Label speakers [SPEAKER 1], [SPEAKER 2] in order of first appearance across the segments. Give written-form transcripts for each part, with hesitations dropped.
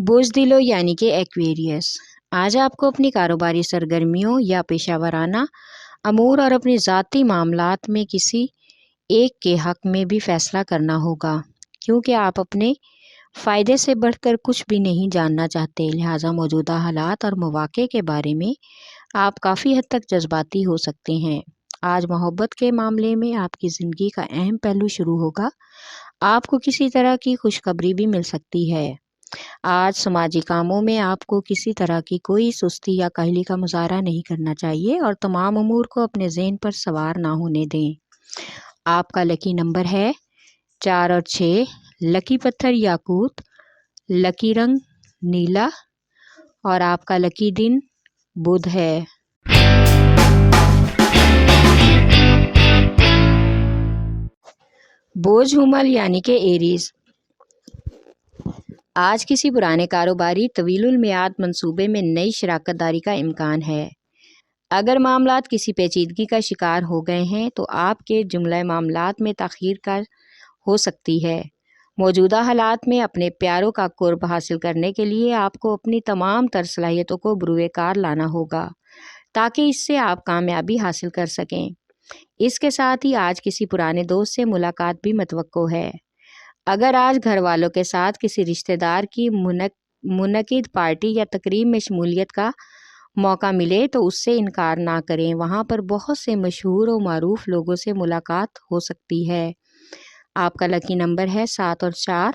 [SPEAKER 1] بزدلو یعنی کہ ایکویریس، آج آپ کو اپنی کاروباری سرگرمیوں یا پیشہ ورانہ امور اور اپنی ذاتی معاملات میں کسی ایک کے حق میں بھی فیصلہ کرنا ہوگا، کیونکہ آپ اپنے فائدے سے بڑھ کر کچھ بھی نہیں جاننا چاہتے۔ لہٰذا موجودہ حالات اور مواقع کے بارے میں آپ کافی حد تک جذباتی ہو سکتے ہیں۔ آج محبت کے معاملے میں آپ کی زندگی کا اہم پہلو شروع ہوگا۔ آپ کو کسی طرح کی خوشخبری بھی مل سکتی ہے۔ آج سماجی کاموں میں آپ کو کسی طرح کی کوئی سستی یا کاہلی کا مظاہرہ نہیں کرنا چاہیے اور تمام امور کو اپنے ذہن پر سوار نہ ہونے دیں۔ آپ کا لکی نمبر ہے 4 اور 6، لکی پتھر یاقوت، لکی رنگ نیلا اور آپ کا لکی دن بدھ ہے۔ بوجھ حمل یعنی کہ ایریز، آج کسی پرانے کاروباری طویل المیعاد منصوبے میں نئی شراکت داری کا امکان ہے۔ اگر معاملات کسی پیچیدگی کا شکار ہو گئے ہیں تو آپ کے جملہ معاملات میں تاخیر کا ہو سکتی ہے۔ موجودہ حالات میں اپنے پیاروں کا قرب حاصل کرنے کے لیے آپ کو اپنی تمام تر صلاحیتوں کو بروئے کار لانا ہوگا تاکہ اس سے آپ کامیابی حاصل کر سکیں۔ اس کے ساتھ ہی آج کسی پرانے دوست سے ملاقات بھی متوقع ہے۔ اگر آج گھر والوں کے ساتھ کسی رشتہ دار کی منعقد پارٹی یا تقریب میں شمولیت کا موقع ملے تو اس سے انکار نہ کریں، وہاں پر بہت سے مشہور و معروف لوگوں سے ملاقات ہو سکتی ہے۔ آپ کا لکی نمبر ہے 7 اور 4،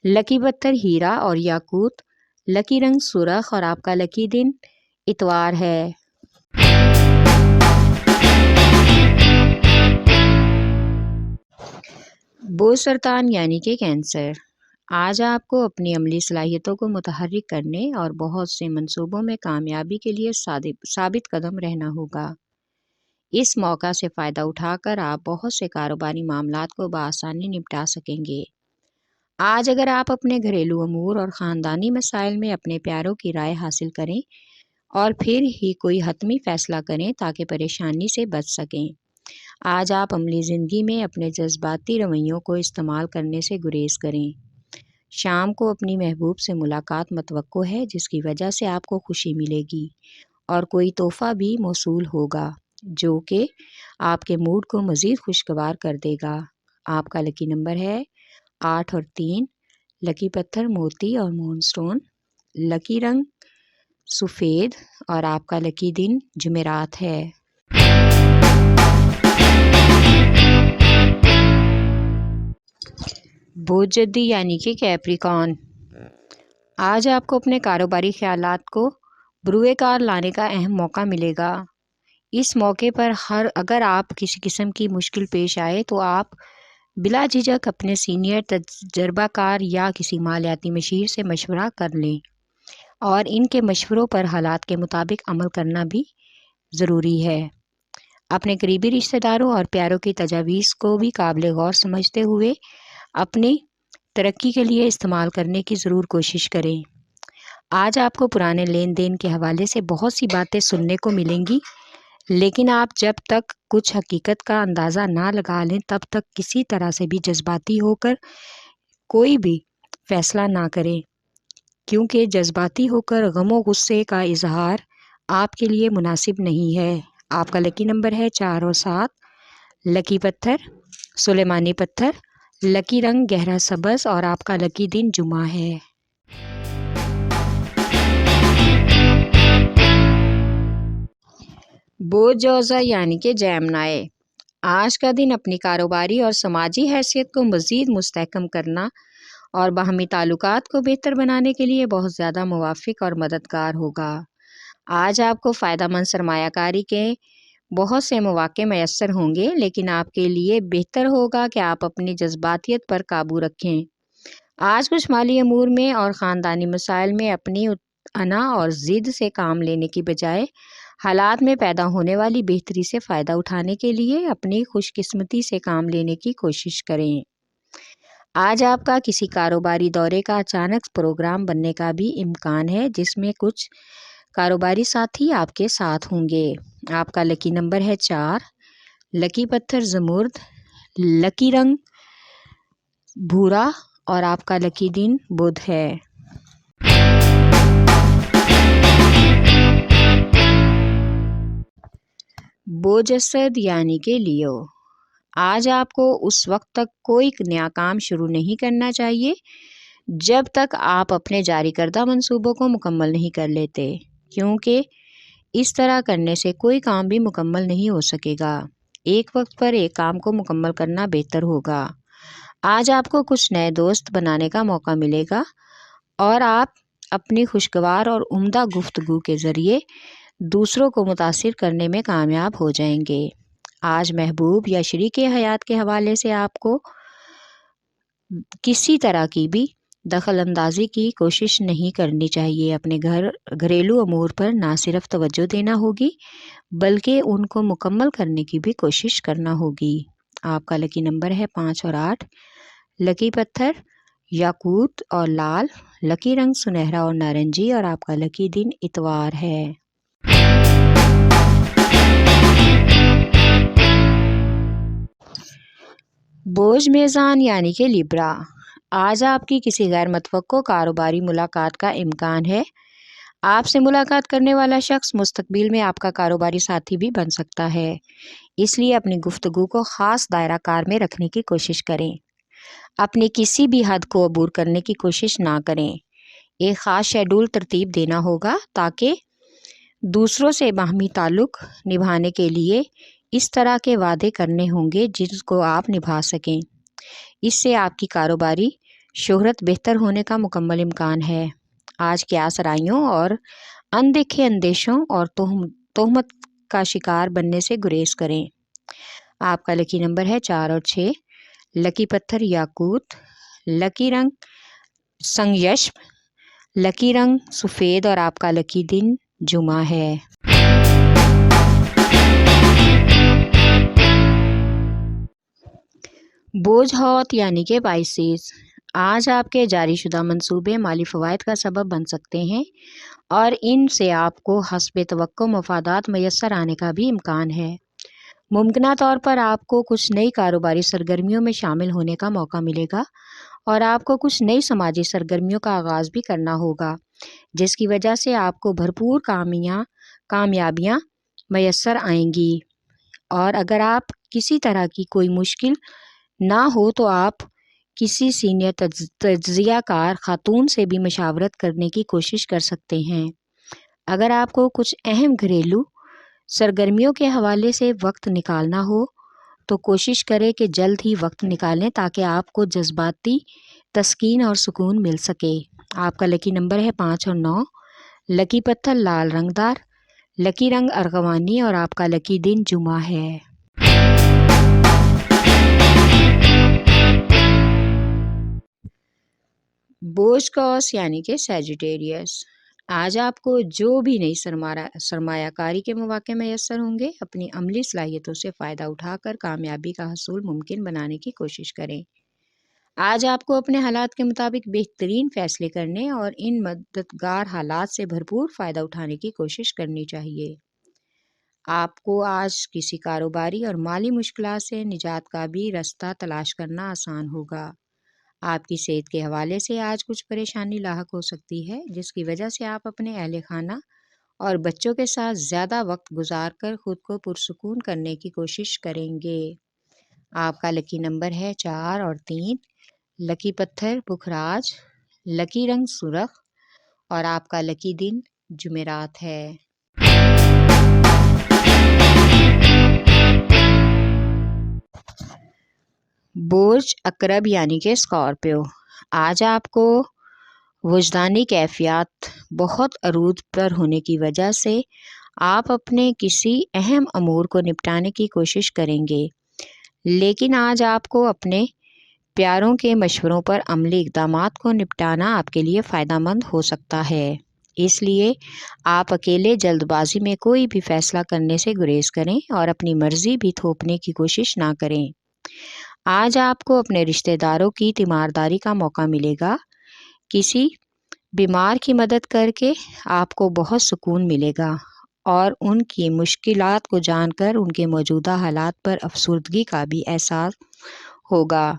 [SPEAKER 1] لکی پتھر ہیرا اور یاقوت، لکی رنگ سرخ اور آپ کا لکی دن اتوار ہے۔ بوجھ سرطان یعنی کہ کینسر، آج آپ کو اپنی عملی صلاحیتوں کو متحرک کرنے اور بہت سے منصوبوں میں کامیابی کے لیے ثابت قدم رہنا ہوگا۔ اس موقع سے فائدہ اٹھا کر آپ بہت سے کاروباری معاملات کو بآسانی نپٹا سکیں گے۔ آج اگر آپ اپنے گھریلو امور اور خاندانی مسائل میں اپنے پیاروں کی رائے حاصل کریں اور پھر ہی کوئی حتمی فیصلہ کریں تاکہ پریشانی سے بچ سکیں۔ آج آپ عملی زندگی میں اپنے جذباتی رویوں کو استعمال کرنے سے گریز کریں۔ شام کو اپنی محبوب سے ملاقات متوقع ہے جس کی وجہ سے آپ کو خوشی ملے گی اور کوئی تحفہ بھی موصول ہوگا جو کہ آپ کے موڈ کو مزید خوشگوار کر دے گا۔ آپ کا لکی نمبر ہے 8 اور 3، لکی پتھر موتی اور مون سٹون، لکی رنگ سفید اور آپ کا لکی دن جمعرات ہے۔ بوجھ جدی یعنی کہ کیپریکارن، آج آپ کو اپنے کاروباری خیالات کو بروئے کار لانے کا اہم موقع ملے گا۔ اس موقع پر اگر آپ کسی قسم کی مشکل پیش آئے تو آپ بلا جھجک اپنے سینئر تجربہ کار یا کسی مالیاتی مشیر سے مشورہ کر لیں اور ان کے مشوروں پر حالات کے مطابق عمل کرنا بھی ضروری ہے۔ اپنے قریبی رشتہ داروں اور پیاروں کی تجاویز کو بھی قابل غور سمجھتے ہوئے اپنی ترقی کے لیے استعمال کرنے کی ضرور کوشش کریں۔ آج آپ کو پرانے لین دین کے حوالے سے بہت سی باتیں سننے کو ملیں گی، لیکن آپ جب تک کچھ حقیقت کا اندازہ نہ لگا لیں تب تک کسی طرح سے بھی جذباتی ہو کر کوئی بھی فیصلہ نہ کریں، کیونکہ جذباتی ہو کر غم و غصے کا اظہار آپ کے لیے مناسب نہیں ہے۔ آپ کا لکی نمبر ہے 4 اور 7، لکی پتھر سلیمانی پتھر، لکی رنگ گہرا سبز اور آپ کا لکی دن جمعہ ہے۔ بوجھ جوزا یعنی کہ جیمنائے، آج کا دن اپنی کاروباری اور سماجی حیثیت کو مزید مستحکم کرنا اور باہمی تعلقات کو بہتر بنانے کے لیے بہت زیادہ موافق اور مددگار ہوگا۔ آج آپ کو فائدہ مند سرمایہ کاری کے بہت سے مواقع میسر ہوں گے، لیکن آپ کے لیے بہتر ہوگا کہ آپ اپنی جذباتیت پر قابو رکھیں۔ آج کچھ مالی امور میں اور خاندانی مسائل میں اپنی انا اور ضد سے کام لینے کی بجائے حالات میں پیدا ہونے والی بہتری سے فائدہ اٹھانے کے لیے اپنی خوش قسمتی سے کام لینے کی کوشش کریں۔ آج آپ کا کسی کاروباری دورے کا اچانک پروگرام بننے کا بھی امکان ہے جس میں کچھ کاروباری ساتھی آپ کے ساتھ ہوں گے۔ آپ کا لکی نمبر ہے 4، لکی پتھر زمرد، لکی رنگ بھورا اور آپ کا لکی دن بدھ ہے۔ بوجسد یعنی کہ لیو، آج آپ کو اس وقت تک کوئی نیا کام شروع نہیں کرنا چاہیے جب تک آپ اپنے جاری کردہ منصوبوں کو مکمل نہیں کر لیتے، کیونکہ اس طرح کرنے سے کوئی کام بھی مکمل نہیں ہو سکے گا۔ ایک وقت پر ایک کام کو مکمل کرنا بہتر ہوگا۔ آج آپ کو کچھ نئے دوست بنانے کا موقع ملے گا اور آپ اپنی خوشگوار اور عمدہ گفتگو کے ذریعے دوسروں کو متاثر کرنے میں کامیاب ہو جائیں گے۔ آج محبوب یا شریک حیات کے حوالے سے آپ کو کسی طرح کی بھی دخل اندازی کی کوشش نہیں کرنی چاہیے۔ اپنے گھریلو امور پر نہ صرف توجہ دینا ہوگی بلکہ ان کو مکمل کرنے کی بھی کوشش کرنا ہوگی۔ آپ کا لکی نمبر ہے 5 اور 8۔ لکی پتھر یاقوت اور لال، لکی رنگ سنہرا اور نارنجی، اور آپ کا لکی دن اتوار ہے۔ بوجھ میزان یعنی کہ لیبرا، آج آپ کی کسی غیر متوقع کاروباری ملاقات کا امکان ہے۔ آپ سے ملاقات کرنے والا شخص مستقبل میں آپ کا کاروباری ساتھی بھی بن سکتا ہے، اس لیے اپنی گفتگو کو خاص دائرہ کار میں رکھنے کی کوشش کریں۔ اپنی کسی بھی حد کو عبور کرنے کی کوشش نہ کریں۔ ایک خاص شیڈول ترتیب دینا ہوگا تاکہ دوسروں سے باہمی تعلق نبھانے کے لیے اس طرح کے وعدے کرنے ہوں گے جن کو آپ نبھا سکیں۔ اس سے آپ کی کاروباری شہرت بہتر ہونے کا مکمل امکان ہے۔ آج قیاس آرائیوں اور اندیکھے اندیشوں اور تہمت کا شکار بننے سے گریز کریں۔ آپ کا لکی نمبر ہے 4 اور 6۔ لکی پتھر یاقوت، لکی رنگ سنگیشم، لکی رنگ سفید، اور آپ کا لکی دن جمعہ ہے۔ بوجھ ہوت یعنی کہ پائسیز، آج آپ کے جاری شدہ منصوبے مالی فوائد کا سبب بن سکتے ہیں اور ان سے آپ کو حسب توقع مفادات میسر آنے کا بھی امکان ہے۔ ممکنہ طور پر آپ کو کچھ نئی کاروباری سرگرمیوں میں شامل ہونے کا موقع ملے گا اور آپ کو کچھ نئی سماجی سرگرمیوں کا آغاز بھی کرنا ہوگا جس کی وجہ سے آپ کو بھرپور کامیابیاں میسر آئیں گی، اور اگر آپ کسی طرح کی کوئی مشکل نہ ہو تو آپ کسی سینئر تجزیہ کار خاتون سے بھی مشاورت کرنے کی کوشش کر سکتے ہیں۔ اگر آپ کو کچھ اہم گھریلو سرگرمیوں کے حوالے سے وقت نکالنا ہو تو کوشش کریں کہ جلد ہی وقت نکالیں تاکہ آپ کو جذباتی تسکین اور سکون مل سکے۔ آپ کا لکی نمبر ہے 5 اور 9۔ لکی پتھر لال رنگ دار، لکی رنگ ارغوانی، اور آپ کا لکی دن جمعہ ہے۔ بوجھ قوس یعنی کہ سیجیٹیریس، آج آپ کو جو بھی نئی سرمایہ کاری کے مواقع میسر ہوں گے اپنی عملی صلاحیتوں سے فائدہ اٹھا کر کامیابی کا حصول ممکن بنانے کی کوشش کریں۔ آج آپ کو اپنے حالات کے مطابق بہترین فیصلے کرنے اور ان مددگار حالات سے بھرپور فائدہ اٹھانے کی کوشش کرنی چاہیے۔ آپ کو آج کسی کاروباری اور مالی مشکلات سے نجات کا بھی راستہ تلاش کرنا آسان ہوگا۔ آپ کی صحت کے حوالے سے آج کچھ پریشانی لاحق ہو سکتی ہے جس کی وجہ سے آپ اپنے اہل خانہ اور بچوں کے ساتھ زیادہ وقت گزار کر خود کو پرسکون کرنے کی کوشش کریں گے۔ آپ کا لکی نمبر ہے 4 اور 3۔ لکی پتھر پکھراج، لکی رنگ سرخ، اور آپ کا لکی دن جمعرات ہے۔ بوجھ عقرب یعنی کہ اسکارپیو، آج آپ کو وجدانی کیفیات بہت عروج پر ہونے کی وجہ سے آپ اپنے کسی اہم امور کو نپٹانے کی کوشش کریں گے، لیکن آج آپ کو اپنے پیاروں کے مشوروں پر عملی اقدامات کو نپٹانا آپ کے لیے فائدہ مند ہو سکتا ہے، اس لیے آپ اکیلے جلد بازی میں کوئی بھی فیصلہ کرنے سے گریز کریں اور اپنی مرضی بھی تھوپنے کی کوشش نہ کریں۔ آج آپ کو اپنے رشتہ داروں کی تیمارداری کا موقع ملے گا، کسی بیمار کی مدد کر کے آپ کو بہت سکون ملے گا اور ان کی مشکلات کو جان کر ان کے موجودہ حالات پر افسردگی کا بھی احساس ہوگا۔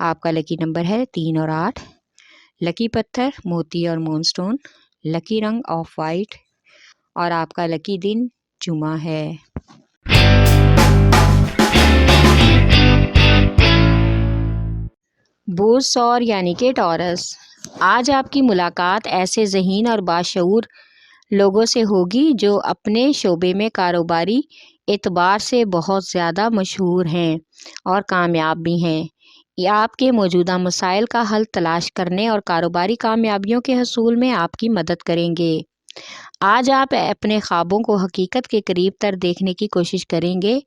[SPEAKER 1] آپ کا لکی نمبر ہے 3 اور 8۔ لکی پتھر موتی اور مون سٹون، لکی رنگ آف وائٹ، اور آپ کا لکی دن جمعہ ہے۔ بوز سور یعنی کہ ٹورس، آج آپ کی ملاقات ایسے ذہین اور باشعور لوگوں سے ہوگی جو اپنے شعبے میں کاروباری اعتبار سے بہت زیادہ مشہور ہیں اور کامیاب بھی ہیں۔ یہ آپ کے موجودہ مسائل کا حل تلاش کرنے اور کاروباری کامیابیوں کے حصول میں آپ کی مدد کریں گے۔ آج آپ اپنے خوابوں کو حقیقت کے قریب تر دیکھنے کی کوشش کریں گے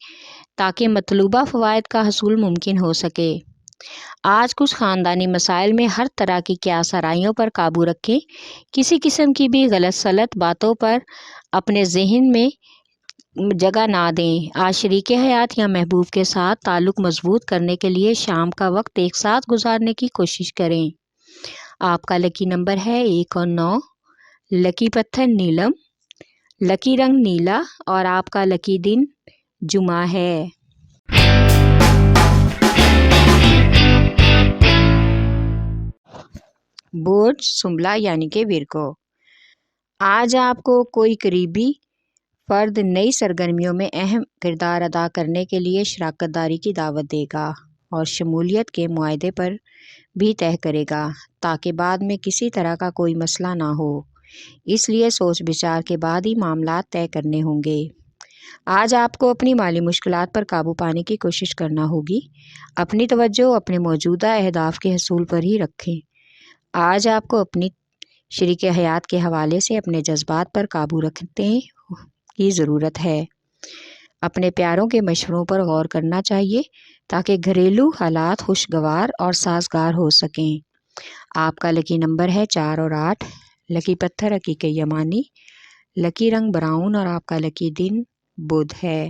[SPEAKER 1] تاکہ مطلوبہ فوائد کا حصول ممکن ہو سکے۔ آج کچھ خاندانی مسائل میں ہر طرح کی قیاس آرائیوں پر قابو رکھیں، کسی قسم کی بھی غلط سلط باتوں پر اپنے ذہن میں جگہ نہ دیں۔ آج شریک حیات یا محبوب کے ساتھ تعلق مضبوط کرنے کے لیے شام کا وقت ایک ساتھ گزارنے کی کوشش کریں۔ آپ کا لکی نمبر ہے 1 اور 9، لکی پتھر نیلم، لکی رنگ نیلا اور آپ کا لکی دن جمعہ ہے۔ برج سنبلہ یعنی کہ ورگو، آج آپ کو کوئی قریبی فرد نئی سرگرمیوں میں اہم کردار ادا کرنے کے لیے شراکت داری کی دعوت دے گا اور شمولیت کے معاہدے پر بھی طے کرے گا تاکہ بعد میں کسی طرح کا کوئی مسئلہ نہ ہو۔ اس لیے سوچ بچار کے بعد ہی معاملات طے کرنے ہوں گے۔ آج آپ کو اپنی مالی مشکلات پر قابو پانے کی کوشش کرنا ہوگی۔ اپنی توجہ اپنے موجودہ اہداف کے حصول پر ہی رکھیں۔ آج آپ کو اپنی شریک حیات کے حوالے سے اپنے جذبات پر قابو رکھنے کی ضرورت ہے۔ اپنے پیاروں کے مشوروں پر غور کرنا چاہیے تاکہ گھریلو حالات خوشگوار اور سازگار ہو سکیں۔ آپ کا لکی نمبر ہے 4 اور 8، لکی پتھر عقیق یمانی، لکی رنگ براؤن اور آپ کا لکی دن بدھ ہے۔